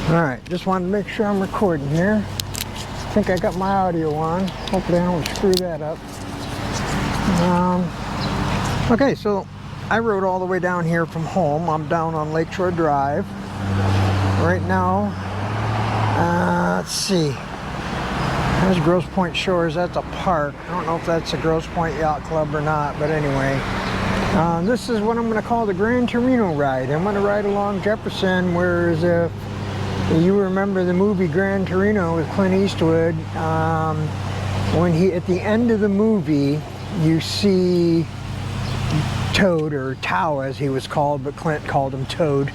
Alright, just wanted to make sure I'm recording here. I think I got my audio on. Hopefully I don't screw that up. Okay, so I rode all the way down here from home. I'm down on Lakeshore Drive. Right now, let's see. There's Grosse Pointe Shores. That's a park. I don't know if that's a Grosse Pointe Yacht Club or not, but anyway. This is what I'm going to call the Grand Torino ride. I'm going to ride along Jefferson, whereas if you remember the movie Grand Torino with Clint Eastwood, when at the end of the movie, you see Toad, or Tao as he was called, but Clint called him Toad,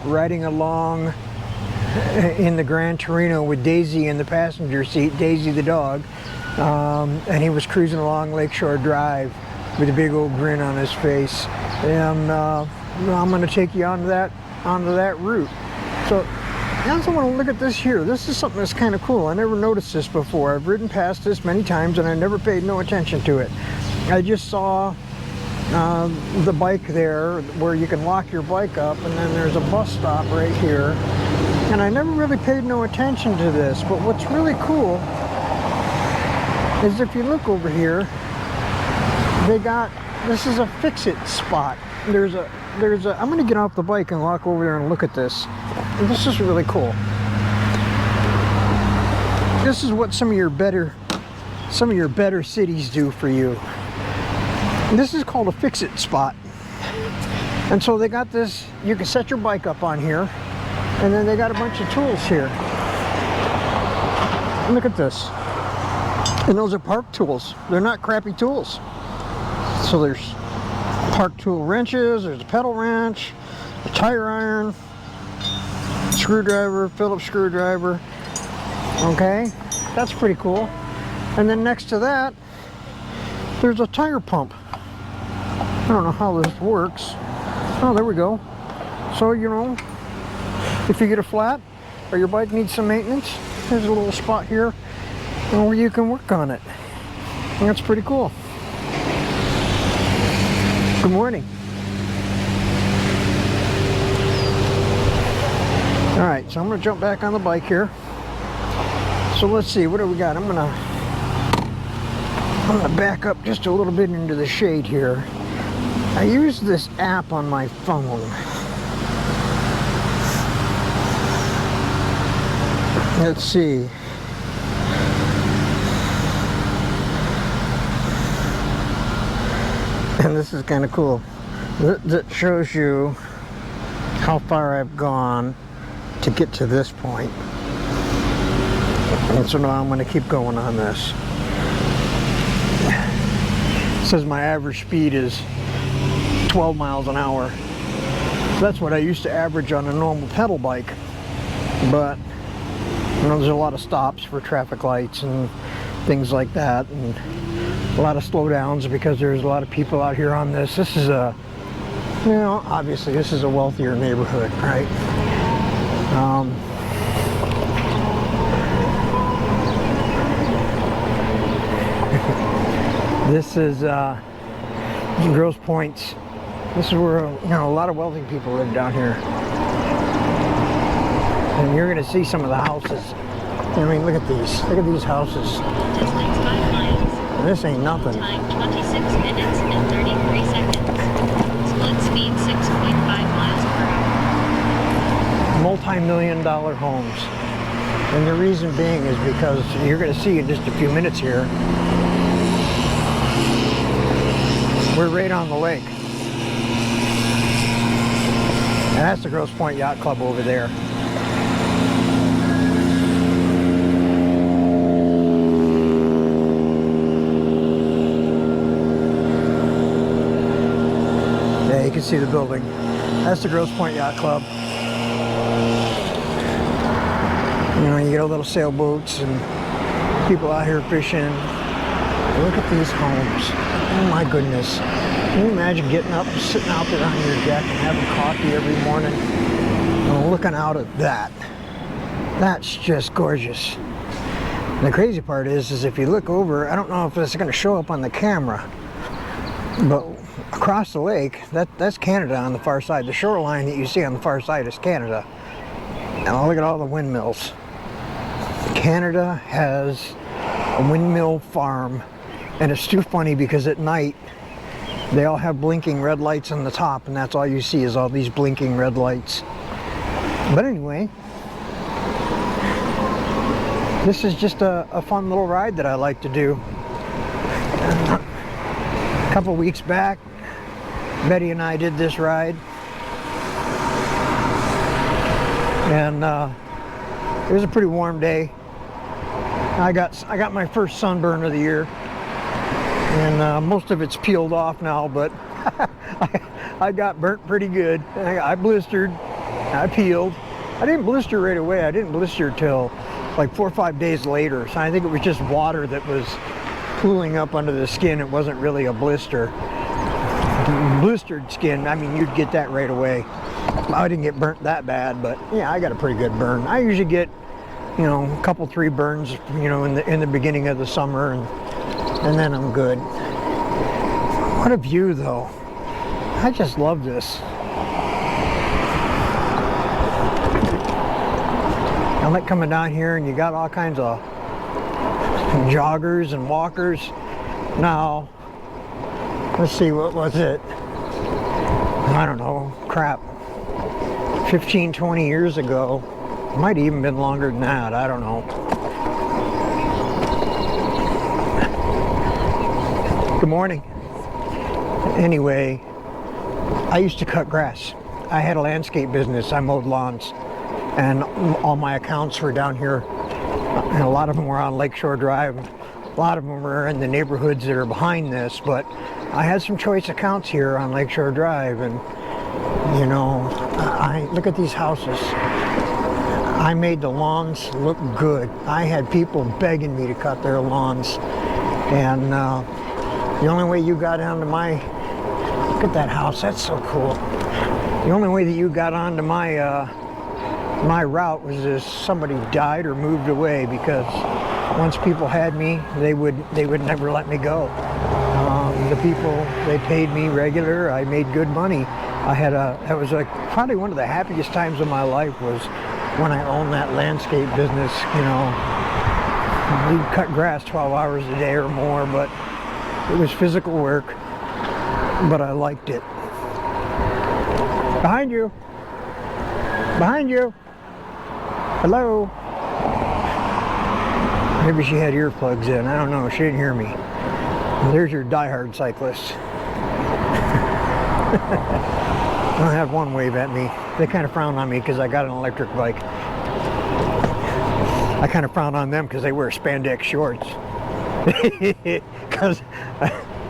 riding along in the Grand Torino with Daisy in the passenger seat, Daisy the dog, and he was cruising along Lakeshore Drive with a big old grin on his face. And I'm going to take you onto that route. So I also want to look at this here. This is something that's kind of cool. I never noticed this before. I've ridden past this many times and I never paid no attention to it. I just saw the bike there where you can lock your bike up, and then there's a bus stop right here. And I never really paid no attention to this, but what's really cool is if you look over here, this is a fix-it spot. I'm going to get off the bike and walk over there and look at this. This is really cool. This is what some of your better cities do for you. This is called a fix-it spot. And so they got this, you can set your bike up on here, and then they got a bunch of tools here. Look at this. And those are park tools. They're not crappy tools. So there's park tool wrenches, there's a pedal wrench, a tire iron, screwdriver, Phillips screwdriver. Okay, that's pretty cool. And then next to that, there's a tire pump. I don't know how this works. Oh, there we go. So, you know, if you get a flat or your bike needs some maintenance, there's a little spot here where you can work on it. And that's pretty cool. Good morning. Alright, so I'm going to jump back on the bike here. So let's see, what do we got? I'm gonna back up just a little bit into the shade here. I use this app on my phone. Let's see. And this is kind of cool. That shows you how far I've gone to get to this point. And so now I'm going to keep going on this. It says my average speed is 12 miles an hour. So that's what I used to average on a normal pedal bike. But you know, there's a lot of stops for traffic lights and things like that, and a lot of slowdowns because there's a lot of people out here on this. This is a, you know, obviously this is a wealthier neighborhood, right? This is Grosse Pointe. This is where, you know, a lot of wealthy people live down here. And you're going to see some of the houses. I mean, look at these. Look at these houses. And this ain't nothing. Time 26 minutes and 33 seconds. Split speed 6.5 miles per hour. Multi-million-dollar homes. And the reason being is because you're going to see in just a few minutes here, we're right on the lake. And that's the Grosse Pointe Yacht Club over there. Yeah, you can see the building. That's the Grosse Pointe Yacht Club. You know, you get a little sailboats and people out here fishing. Look at these homes. Oh my goodness. Can you imagine getting up and sitting out there on your deck and having coffee every morning and looking out at that? That's just gorgeous. And the crazy part is if you look over, I don't know if it's going to show up on the camera, but across the lake, that's Canada on the far side. The shoreline that you see on the far side is Canada. Now look at all the windmills. Canada has a windmill farm, and it's too funny because at night they all have blinking red lights on the top, and that's all you see is all these blinking red lights. But anyway, this is just a fun little ride that I like to do. A couple weeks back, Betty and I did this ride, and it was a pretty warm day. I got my first sunburn of the year, and most of it's peeled off now, but I got burnt pretty good. I blistered, I peeled. I didn't blister right away. I didn't blister till like 4 or 5 days later. So I think it was just water that was cooling up under the skin. It wasn't really a blister. Blistered skin, I mean, you'd get that right away. I didn't get burnt that bad, but yeah, I got a pretty good burn. I usually get, you know, a couple, 3 burns, you know, in the beginning of the summer, and then I'm good. What a view, though. I just love this. I like coming down here, and you got all kinds of joggers and walkers. Now, let's see, what was it? I don't know, crap. 15, 20 years ago. Might have even been longer than that, I don't know. Good morning. Anyway, I used to cut grass. I had a landscape business. I mowed lawns, and all my accounts were down here, and a lot of them were on Lakeshore Drive. A lot of them were in the neighborhoods that are behind this, but I had some choice accounts here on Lakeshore Drive, and you know, I look at these houses. I made the lawns look good. I had people begging me to cut their lawns, and the only way you got onto my, look at that house, that's so cool. The only way that you got onto my my route was if somebody died or moved away, because once people had me, they would never let me go. The people, they paid me regular. I made good money. That was like probably one of the happiest times of my life was when I owned that landscape business. You know, we cut grass 12 hours a day or more, but it was physical work, but I liked it. Behind you. Behind you. Hello. Maybe she had earplugs in. I don't know. She didn't hear me. There's your diehard cyclist. I had one wave at me. They kind of frowned on me because I got an electric bike. I kind of frowned on them because they wear spandex shorts. Because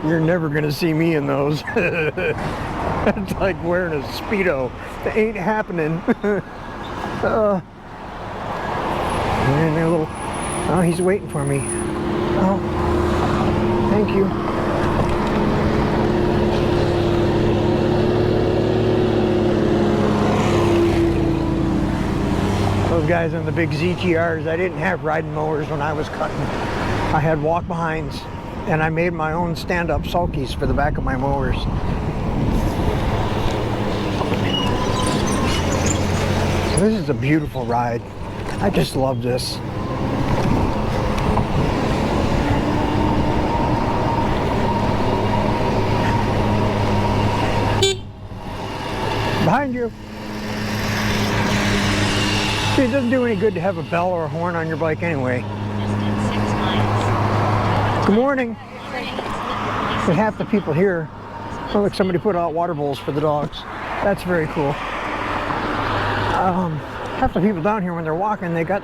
you're never going to see me in those. It's like wearing a Speedo. It ain't happening. And a little, oh, he's waiting for me. Oh, thank you. Those guys in the big ZTRs, I didn't have riding mowers when I was cutting. I had walk behinds, and I made my own stand-up sulkies for the back of my mowers. This is a beautiful ride. I just love this. Behind you. See, it doesn't do any good to have a bell or a horn on your bike anyway. Distance 6 miles. Good morning. But half the people here, oh look, somebody put out water bowls for the dogs. That's very cool. Half the people down here, when they're walking, they got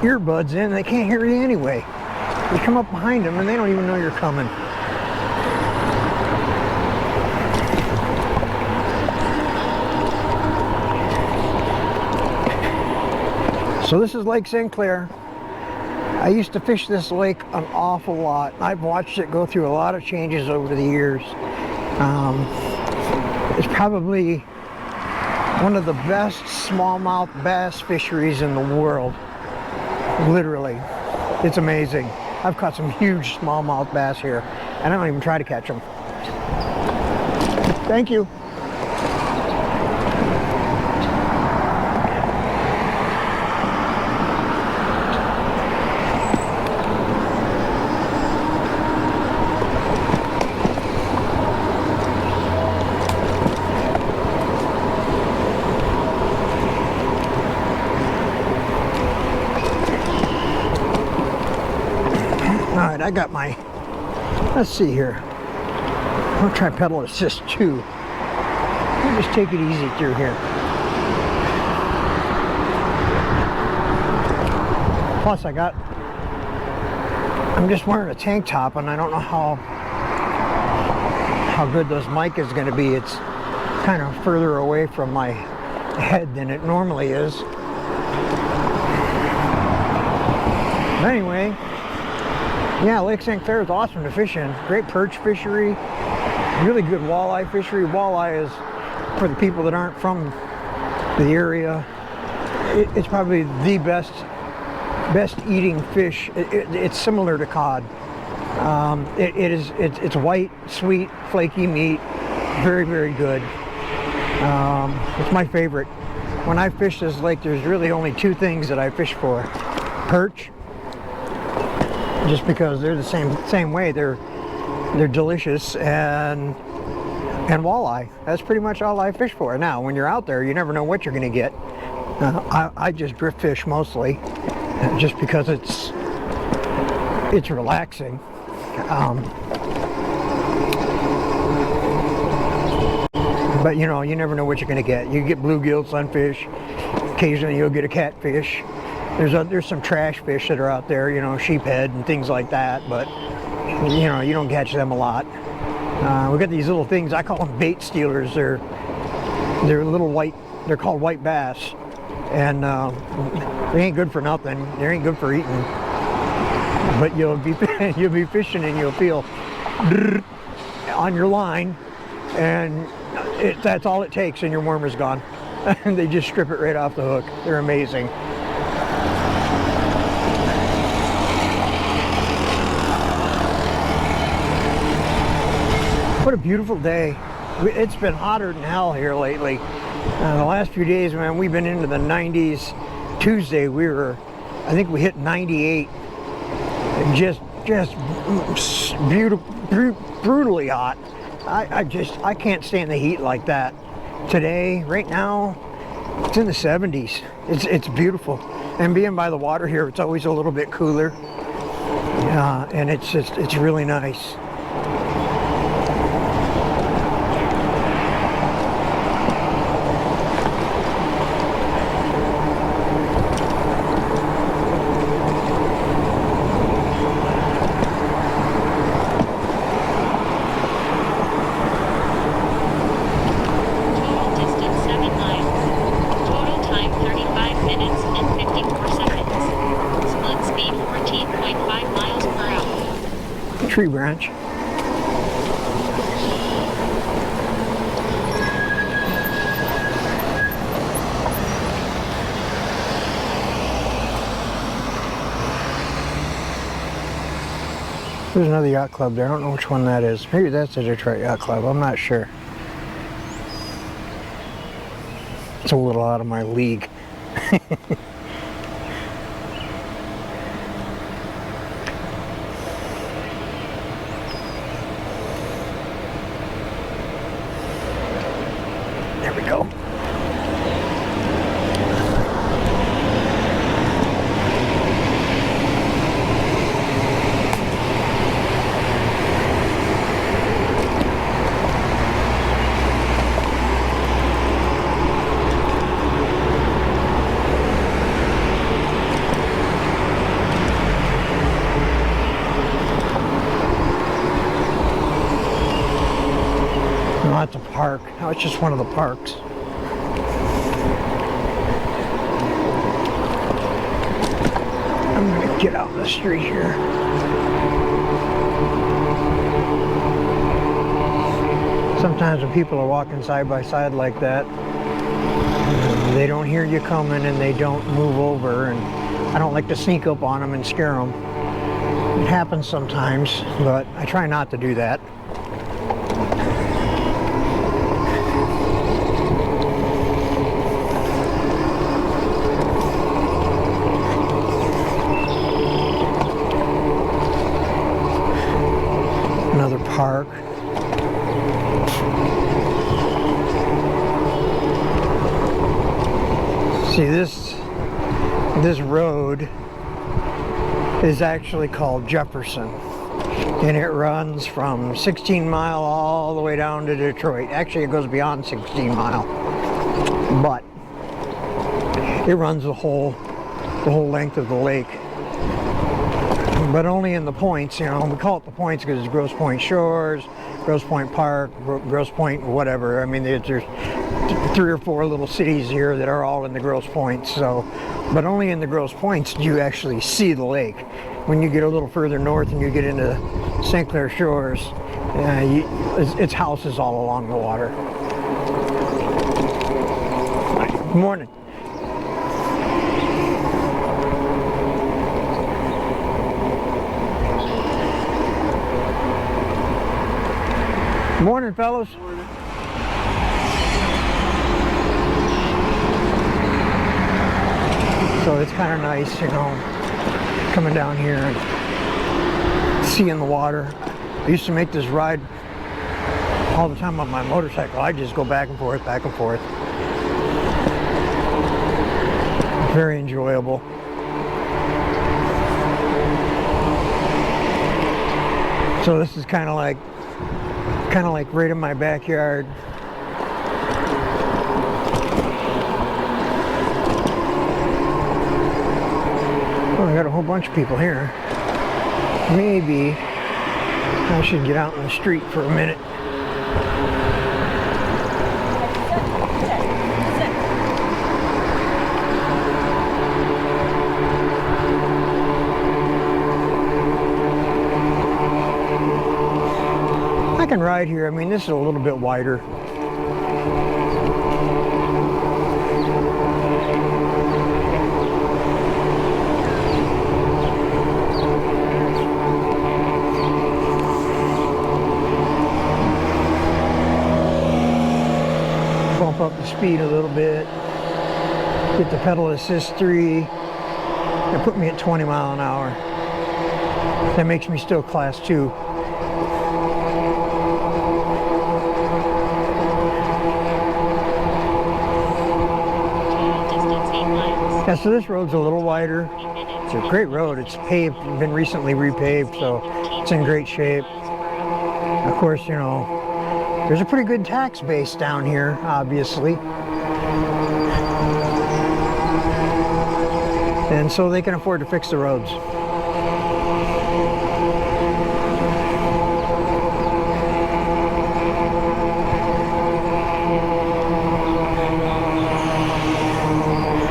earbuds in, they can't hear you anyway. You come up behind them and they don't even know you're coming. So this is Lake St. Clair. I used to fish this lake an awful lot. I've watched it go through a lot of changes over the years. It's probably one of the best smallmouth bass fisheries in the world. Literally. It's amazing. I've caught some huge smallmouth bass here, and I don't even try to catch them. Thank you. I got my, let's see here. I'll try pedal assist too. I'll just take it easy through here. Plus I'm just wearing a tank top and I don't know how good this mic is going to be. It's kind of further away from my head than it normally is. But anyway, yeah, Lake St. Clair is awesome to fish in. Great perch fishery, really good walleye fishery. Walleye is, for the people that aren't from the area, it's probably the best eating fish. It's similar to cod. It's white, sweet, flaky meat, very, very good. It's my favorite. When I fish this lake, there's really only two things that I fish for: perch, just because they're the same way. They're delicious, and walleye. That's pretty much all I fish for. Now, when you're out there, you never know what you're going to get. I just drift fish mostly, just because it's relaxing. But you know, you never know what you're going to get. You get bluegill, sunfish. Occasionally, you'll get a catfish. There's some trash fish that are out there, you know, sheephead and things like that. But you know, you don't catch them a lot. We got these little things. I call them bait stealers. They're little white. They're called white bass, and they ain't good for nothing. They ain't good for eating. But you'll be fishing and you'll feel on your line, and that's all it takes, and your wormer's gone. And they just strip it right off the hook. They're amazing. What a beautiful day. It's been hotter than hell here lately. The last few days, man, we've been into the 90s. Tuesday, I think we hit 98. Just beautiful, brutally hot. I can't stand the heat like that. Today, right now, it's in the 70s. It's beautiful. And being by the water here, it's always a little bit cooler. And it's really nice. Tree branch. There's another yacht club there. I don't know which one that is. Maybe that's the Detroit Yacht Club. I'm not sure. It's a little out of my league. There we go. No, it's a park. No, it's just one of the parks. I'm gonna get out in the street here. Sometimes when people are walking side by side like that, they don't hear you coming and they don't move over, and I don't like to sneak up on them and scare them. It happens sometimes, but I try not to do that. Another park. See, this road is actually called Jefferson. And it runs from 16 Mile all the way down to Detroit. Actually, it goes beyond 16 Mile, but it runs the whole length of the lake. But only in the points, you know. We call it the points because it's Grosse Pointe Shores, Grosse Pointe Park, Grosse Pointe whatever. I mean, there's 3 or 4 little cities here that are all in the Grosse Pointes. So, but only in the Grosse Pointes do you actually see the lake. When you get a little further north and you get into St. Clair Shores, it's houses all along the water. Good morning. Good morning, fellas. So it's kind of nice, you know, coming down here and seeing the water. I used to make this ride all the time on my motorcycle. I just go back and forth, back and forth. Very enjoyable. So this is kind of like right in my backyard. Oh, I got a whole bunch of people here. Maybe I should get out in the street for a minute. I can ride here. I mean, this is a little bit wider. Bump up the speed a little bit. Get the pedal assist 3. And put me at 20 mile an hour. That makes me still class 2. Yeah, so this road's a little wider. It's a great road. It's paved, been recently repaved, so it's in great shape. Of course, you know, there's a pretty good tax base down here, obviously. And so they can afford to fix the roads.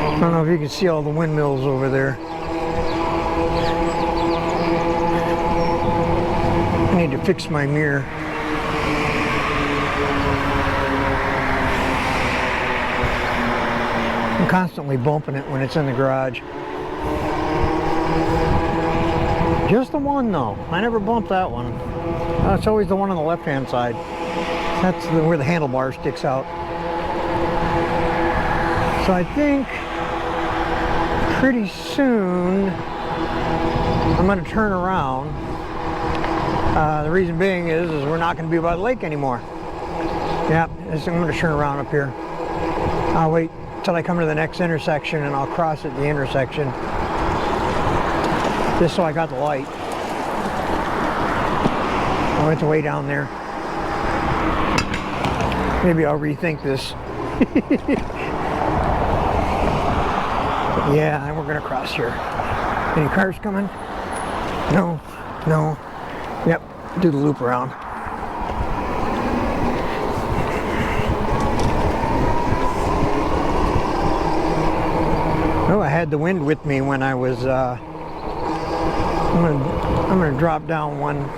I don't know if you can see all the windmills over there. I need to fix my mirror. I'm constantly bumping it when it's in the garage. Just the one though. I never bumped that one. It's always the one on the left-hand side. That's where the handlebar sticks out. So I think pretty soon I'm going to turn around. The reason being is we're not going to be by the lake anymore. Yeah, I'm going to turn around up here. I'll wait till I come to the next intersection and I'll cross at the intersection. Just so I got the light. Oh, it's way down there. Maybe I'll rethink this. Yeah, and we're gonna cross here. Any cars coming? No, no. Yep, do the loop around. Oh, I had the wind with me when I was, I'm gonna drop down one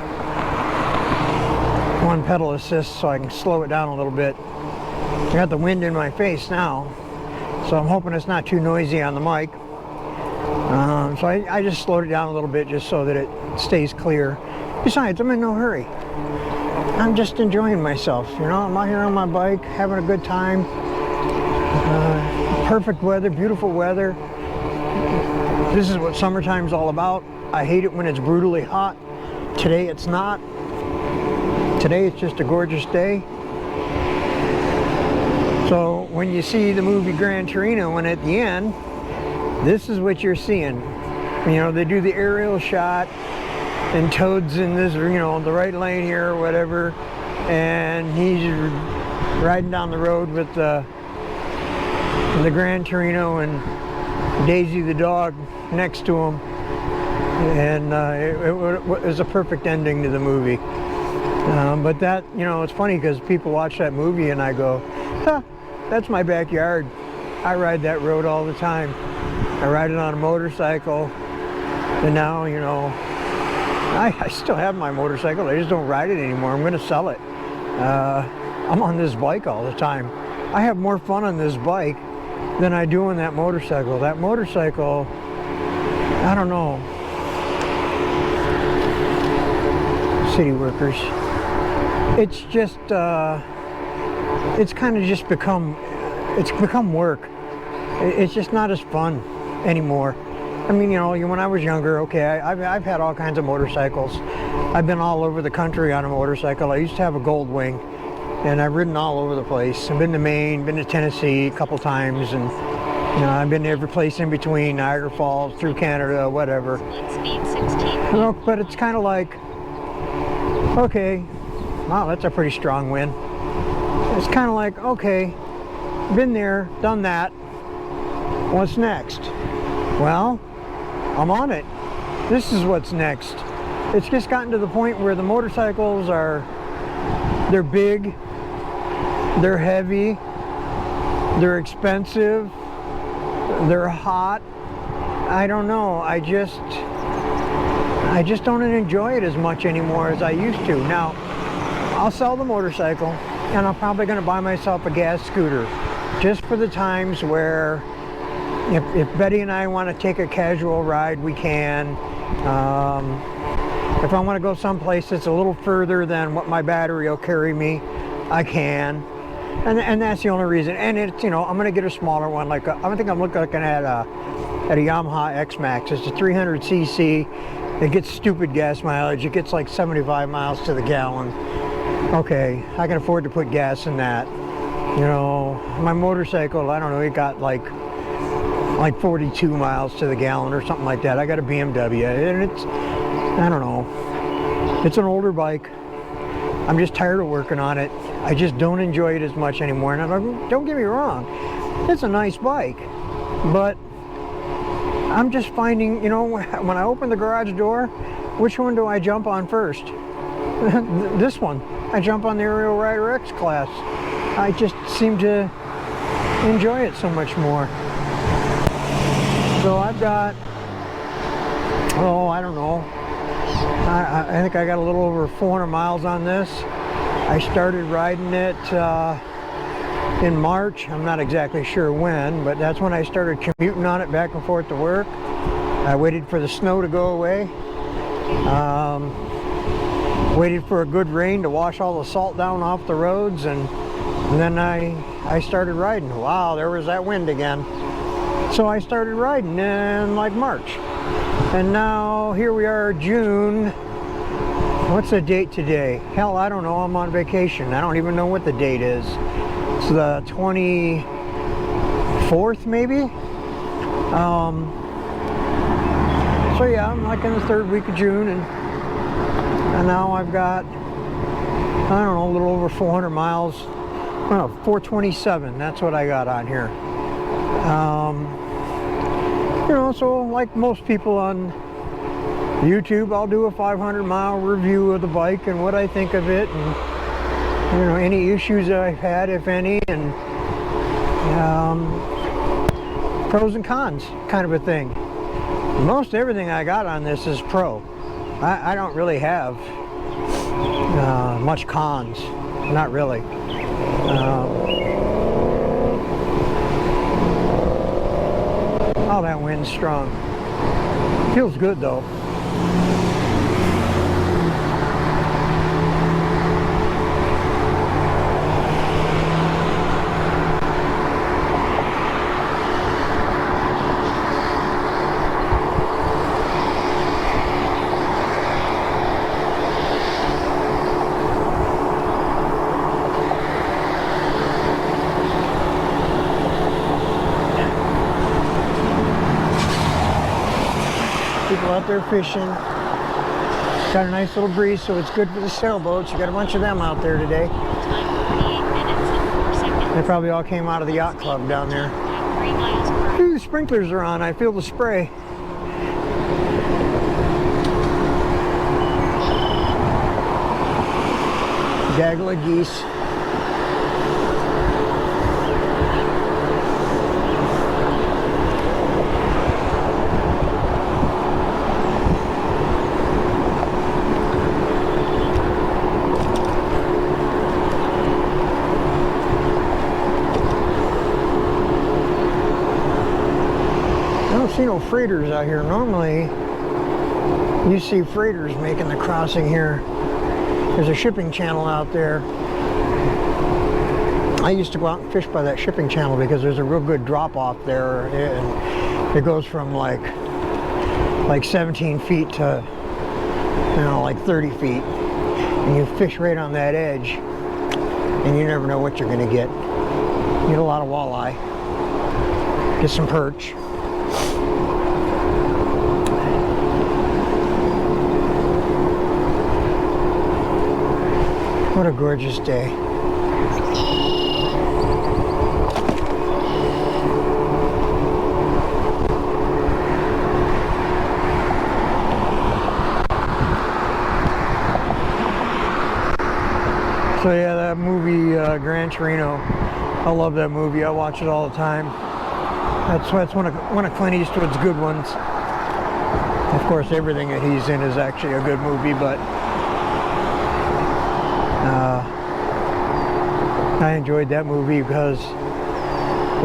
pedal assist so I can slow it down a little bit. I got the wind in my face now. So I'm hoping it's not too noisy on the mic. So I just slowed it down a little bit just so that it stays clear. Besides, I'm in no hurry. I'm just enjoying myself, you know. I'm out here on my bike, having a good time. Perfect weather, beautiful weather. This is what summertime's all about. I hate it when it's brutally hot. Today it's not. Today it's just a gorgeous day. So when you see the movie Grand Torino, and at the end, this is what you're seeing. You know, they do the aerial shot, and Toad's in this, you know, the right lane here or whatever, and he's riding down the road with the Grand Torino and Daisy the dog next to him, and it was a perfect ending to the movie. But that, you know, it's funny because people watch that movie and I go, huh, that's my backyard. I ride that road all the time. I ride it on a motorcycle, and now, you know, I still have my motorcycle. I just don't ride it anymore. I'm going to sell it. I'm on this bike all the time. I have more fun on this bike than I do on that motorcycle. That motorcycle, I don't know. City workers. It's just, it's kind of just become work. It's just not as fun anymore. I mean, you know, when I was younger, okay, I've had all kinds of motorcycles. I've been all over the country on a motorcycle. I used to have a Gold Wing, and I've ridden all over the place. I've been to Maine, been to Tennessee a couple times, and you know, I've been to every place in between, Niagara Falls, through Canada, whatever. Speed 16. You know, but it's kind of like, okay, wow, that's a pretty strong wind. It's kind of like, okay, been there, done that. What's next? Well, I'm on it. This is what's next. It's just gotten to the point where the motorcycles they're big, they're heavy, they're expensive, they're hot. I don't know. I just don't enjoy it as much anymore as I used to. Now, I'll sell the motorcycle, and I'm probably going to buy myself a gas scooter, just for the times where if Betty and I want to take a casual ride, we can. If I want to go someplace that's a little further than what my battery will carry me, I can. And that's the only reason. And it's, you know, I'm going to get a smaller one. Like I think I'm looking at a Yamaha X-Max. It's a 300cc. It gets stupid gas mileage. It gets like 75 miles to the gallon. Okay, I can afford to put gas in that. You know, my motorcycle, I don't know, it got like 42 miles to the gallon or something like that. I got a BMW, and it's, I don't know, it's an older bike. I'm just tired of working on it. I just don't enjoy it as much anymore. And don't get me wrong, it's a nice bike, but I'm just finding, you know, when I open the garage door, which one do I jump on first? This one. I jump on the Aerial Rider X class. I just seem to enjoy it so much more. So I've got, oh, I don't know. I think I got a little over 400 miles on this. I started riding it in March. I'm not exactly sure when, but that's when I started commuting on it back and forth to work. I waited for the snow to go away. Waited for a good rain to wash all the salt down off the roads, and then I started riding. Wow, there was that wind again. So I started riding in like March. And now here we are, June. What's the date today? Hell, I don't know. I'm on vacation. I don't even know what the date is. It's the 24th, maybe? So yeah, I'm like in the third week of June, and now I've got, I don't know, a little over 400 miles. Well, 427, that's what I got on here. You know, so like most people on YouTube, I'll do a 500-mile review of the bike and what I think of it, and you know, any issues that I've had, if any, and pros and cons kind of a thing. Most everything I got on this is pro. I don't really have much cons, not really. Oh, that wind's strong. Feels good though. People out there fishing. Got a nice little breeze, so it's good for the sailboats. You got a bunch of them out there today. Time 48 minutes and 4 seconds. They probably all came out of the yacht club down there. 3 miles per hour. Ooh, the sprinklers are on. I feel the spray. Gaggle of geese. I don't see no freighters out here. Normally, you see freighters making the crossing here. There's a shipping channel out there. I used to go out and fish by that shipping channel because there's a real good drop off there, and it goes from like 17 feet to, you know, like 30 feet, and you fish right on that edge, and you never know what you're going to get. You get a lot of walleye, get some perch. What a gorgeous day. So yeah, that movie, Grand Torino, I love that movie. I watch it all the time. That's one of Clint Eastwood's good ones. Of course, everything that he's in is actually a good movie, but I enjoyed that movie because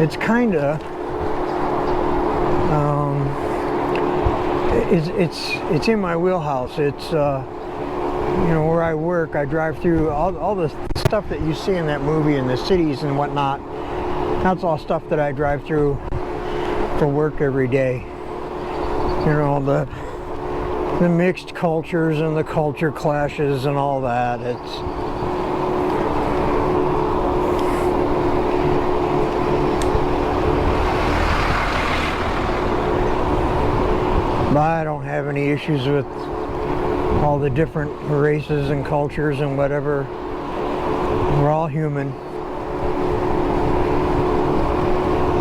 it's kind of it's in my wheelhouse. It's you know, where I work, I drive through all the stuff that you see in that movie in the cities and whatnot. That's all stuff that I drive through for work every day. You know, the mixed cultures and the culture clashes and all that. But I don't have any issues with all the different races and cultures and whatever. We're all human.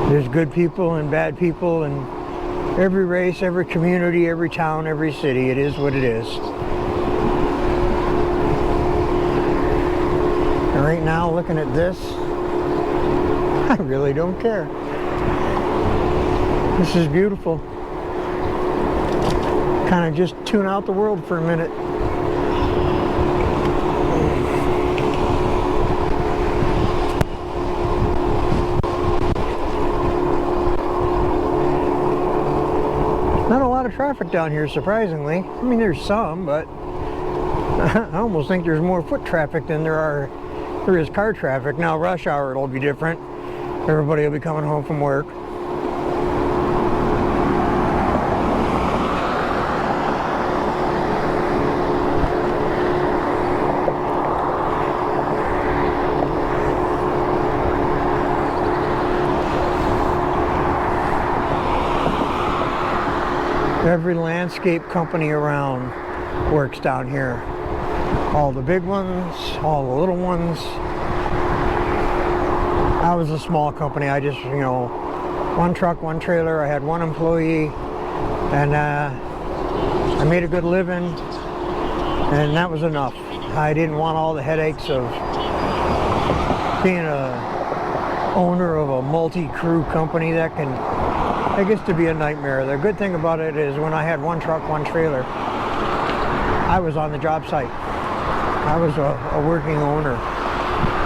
There's good people and bad people in every race, every community, every town, every city. It is what it is. And right now, looking at this, I really don't care. This is beautiful. Kind of just tune out the world for a minute. Not a lot of traffic down here, surprisingly. I mean, there's some, but I almost think there's more foot traffic than there is car traffic. Now, rush hour, it'll be different. Everybody will be coming home from work. Every landscape company around works down here. All the big ones, all the little ones. I was a small company. I just, you know, one truck, one trailer. I had one employee, and I made a good living, and that was enough. I didn't want all the headaches of being a owner of a multi-crew company. That gets to be a nightmare. The good thing about it is when I had one truck, one trailer, I was on the job site. I was a working owner,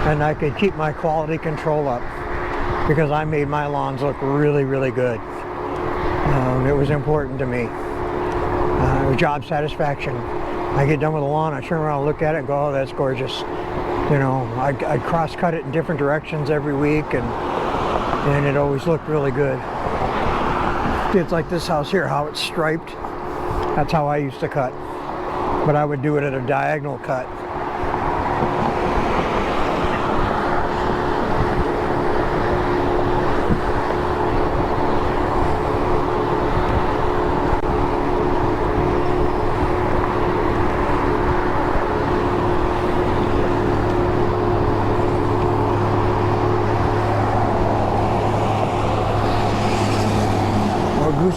and I could keep my quality control up because I made my lawns look really, really good. It was important to me. It was job satisfaction. I get done with the lawn, I turn around and look at it and go, oh, that's gorgeous. You know, I'd cross-cut it in different directions every week, and it always looked really good. It's like this house here, how it's striped. That's how I used to cut. But I would do it at a diagonal cut.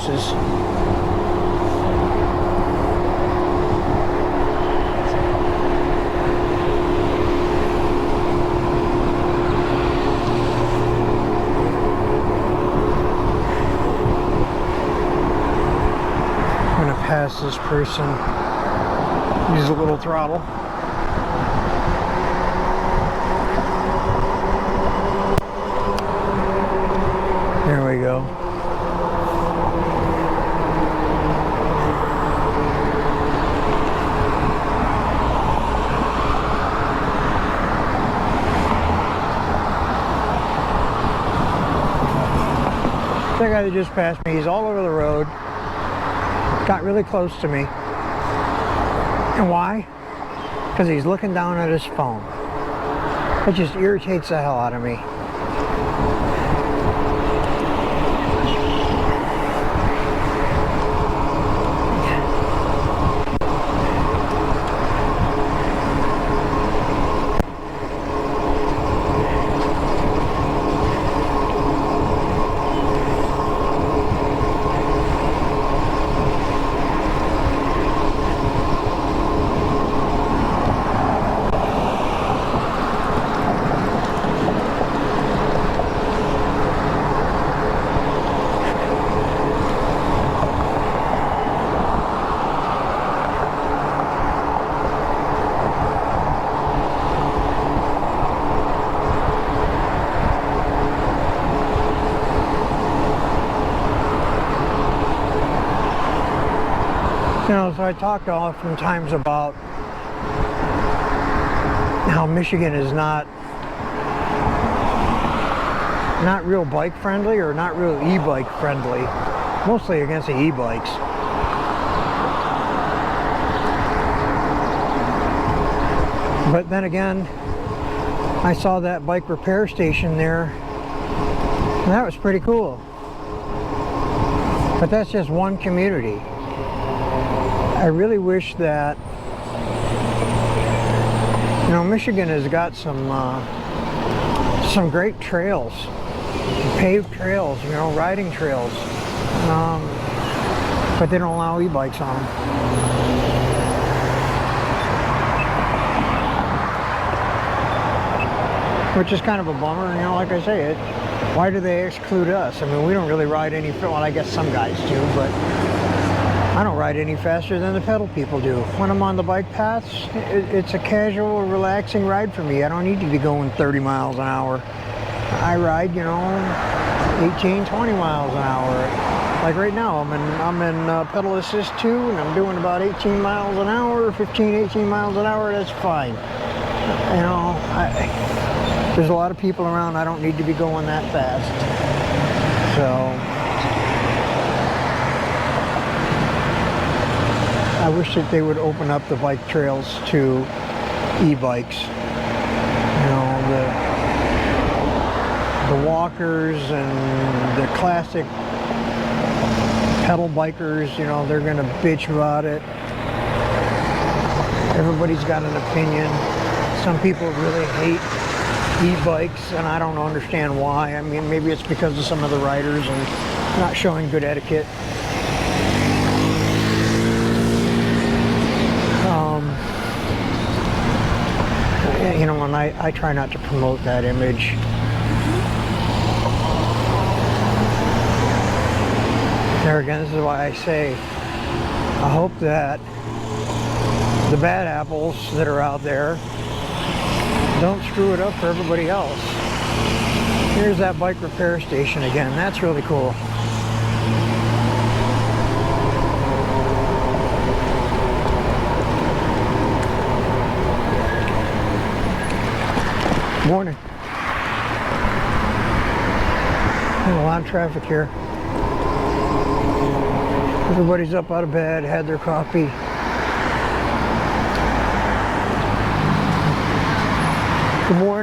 houses. I'm gonna pass this person. Use a little throttle. There we go. That guy that just passed me, he's all over the road. Got really close to me. And why? Because he's looking down at his phone. It just irritates the hell out of me. You know, so I talked oftentimes about how Michigan is not real bike friendly, or not real e-bike friendly, mostly against the e-bikes. But then again, I saw that bike repair station there, and that was pretty cool. But that's just one community. I really wish that, you know, Michigan has got some great trails, paved trails, you know, riding trails, but they don't allow e-bikes on them. Which is kind of a bummer, you know, like I say, why do they exclude us? I mean, we don't really ride any, well, I guess some guys do, but I don't ride any faster than the pedal people do. When I'm on the bike paths, it's a casual, relaxing ride for me. I don't need to be going 30 miles an hour. I ride, you know, 18, 20 miles an hour. Like right now, I'm in pedal assist 2, and I'm doing about 18 miles an hour, 15, 18 miles an hour. That's fine. You know, there's a lot of people around. I don't need to be going that fast. So I wish that they would open up the bike trails to e-bikes. You know, the walkers and the classic pedal bikers, you know, they're gonna bitch about it. Everybody's got an opinion. Some people really hate e-bikes, and I don't understand why. I mean, maybe it's because of some of the riders and not showing good etiquette. You know, and I try not to promote that image. There again, this is why I say I hope that the bad apples that are out there don't screw it up for everybody else. Here's that bike repair station again. That's really cool. Morning. There's a lot of traffic here. Everybody's up out of bed, had their coffee. Good morning.